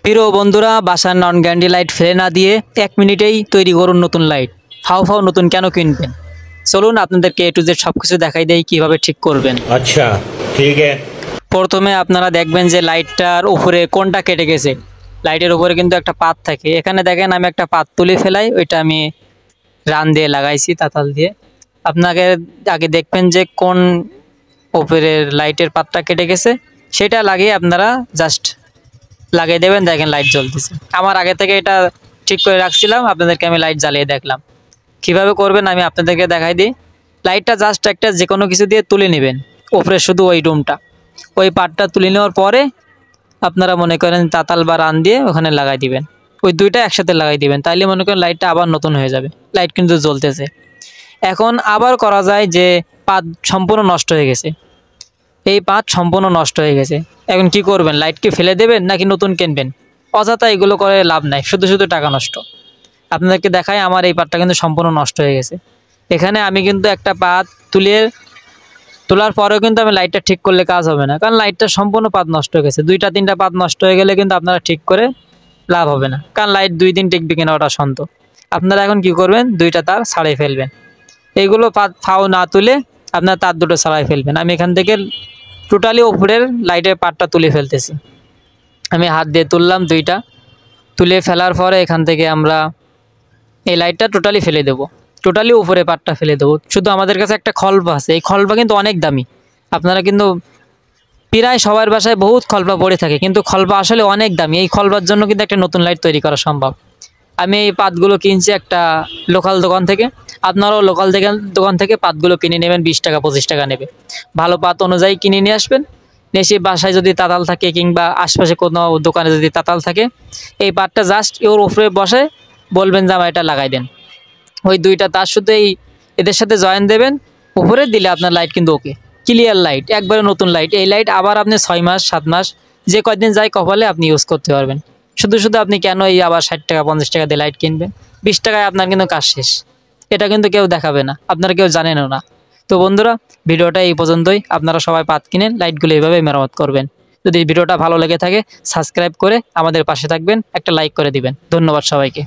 প্রিয় বন্ধুরা, বাসার নন গ্যান্ডি লাইট ফেলে না দিয়ে 1 মিনিটেই তৈরি করুন নতুন লাইট। ফাও ফাও নতুন কেন কিনবেন? চলুন আপনাদেরকে A to Z সবকিছু দেখাই দেই কিভাবে ঠিক করবেন। আচ্ছা ঠিক আছে। প্রথমে আপনারা দেখবেন যে লাইটটার উপরে কোনটা কেটে গেছে। লাইটের উপরে কিন্তু একটা পাত থাকে। এখানে দেখেন আমি একটা পাত তুলে ফেলাই, ওইটা আমি রান দিয়ে লাগাইছি তাতাল দিয়ে। আপনাকে আগে দেখবেন যে কোন উপরের লাইটের পাতটা কেটে গেছে, সেটা লাগিয়ে আপনারা জাস্ট লাগিয়ে দেবেন। দেখেন লাইট জ্বলতেছে। আমার আগে থেকে এটা ঠিক করে রাখছিলাম, আপনাদেরকে আমি লাইট জ্বালিয়ে দেখলাম। কিভাবে করবেন আমি আপনাদেরকে দেখাই দিই। লাইটটা জাস্ট একটা যে কোনো কিছু দিয়ে তুলে নেবেন, উপরে শুধু ওই রুমটা, ওই পার্টটা তুলে নেওয়ার পরে আপনারা মনে করেন তাতাল বা রান দিয়ে ওখানে লাগাই দিবেন। ওই দুইটা একসাথে লাগাই দিবেন, তাইলে মনে করেন লাইটটা আবার নতুন হয়ে যাবে। লাইট কিন্তু জ্বলতেছে। এখন আবার করা যায় যে পাত সম্পূর্ণ নষ্ট হয়ে গেছে, এই পাত সম্পূর্ণ নষ্ট হয়ে গেছে। এখন কি করবেন? লাইটকে ফেলে দেবেন নাকি নতুন কিনবেন? অযথা এগুলো করে লাভ নাই, শুধু শুধু টাকা নষ্ট। আপনাদেরকে দেখাই, আমার এই পাতটা কিন্তু সম্পূর্ণ নষ্ট হয়ে গেছে। এখানে আমি কিন্তু একটা পাত তোলার পরেও কিন্তু আমি লাইটটা ঠিক করলে কাজ হবে না, কারণ লাইটটা সম্পূর্ণ পাত নষ্ট হয়ে গেছে। 2-3টা পাত নষ্ট হয়ে গেলে কিন্তু আপনারা ঠিক করে লাভ হবে না, কারণ লাইট 2 দিন টিকবে কিনা ওটা সন্দেহ। আপনারা এখন কি করবেন? 2টা তার ছাড়িয়ে ফেলবেন। এইগুলো পাত ফাও না তুলে আপনার তার দুটো ছাড়াই ফেলবেন। আমি এখান থেকে টোটালি উপরের লাইটের পার্টটা তুলে ফেলতেছি। আমি হাত দিয়ে তুললাম 2টা। তুলে ফেলার পরে এখান থেকে আমরা এই লাইটটা টোটালি ফেলে দেবো, টোটালি উপরে পার্টটা ফেলে দেবো। শুধু আমাদের কাছে একটা খল্পা আছে, এই খল্পা কিন্তু অনেক দামি। আপনারা কিন্তু প্রায় সবার বাসায় বহুত খল্পা পড়ে থাকে, কিন্তু খল্পা আসলে অনেক দামি। এই খল্পার জন্য কিন্তু একটা নতুন লাইট তৈরি করা সম্ভব। আমি এই পাতগুলো কিনছি একটা লোকাল দোকান থেকে। আপনারাও লোকাল দোকান থেকে পাতগুলো কিনে নেবেন। 20 টাকা 25 টাকা নেবে। ভালো পাত অনুযায়ী কিনে নিয়ে আসবেন। এসে বাসায় যদি তাতাল থাকে কিংবা আশপাশে কোনো দোকানে যদি তাতাল থাকে, এই পাতটা জাস্ট ওর উপরে বসে বলবেন যে আমার এটা লাগাই দেন। ওই 2টা তার শুধু এদের সাথে জয়েন দেবেন, উপরে দিলে আপনার লাইট কিন্তু ওকে, ক্লিয়ার লাইট, একবারে নতুন লাইট। এই লাইট আবার আপনি 6 মাস 7 মাস যে কয়দিন যায় কপালে আপনি ইউজ করতে পারবেন। শুধু শুধু আপনি কেন এই আবার 60 টাকা 50 টাকা দিয়ে লাইট কিনবেন? 20 টাকায় আপনার কিন্তু কাজ শেষ। এটা কিন্তু কেউ দেখাবে না, আপনারা কেউ জানেনও না। তো বন্ধুরা, ভিডিওটা এই পর্যন্তই। আপনারা সবাই পাত কিনেন, লাইটগুলো এইভাবে মেরামত করবেন। যদি ভিডিওটা ভালো লেগে থাকে সাবস্ক্রাইব করে আমাদের পাশে থাকবেন, একটা লাইক করে দিবেন। ধন্যবাদ সবাইকে।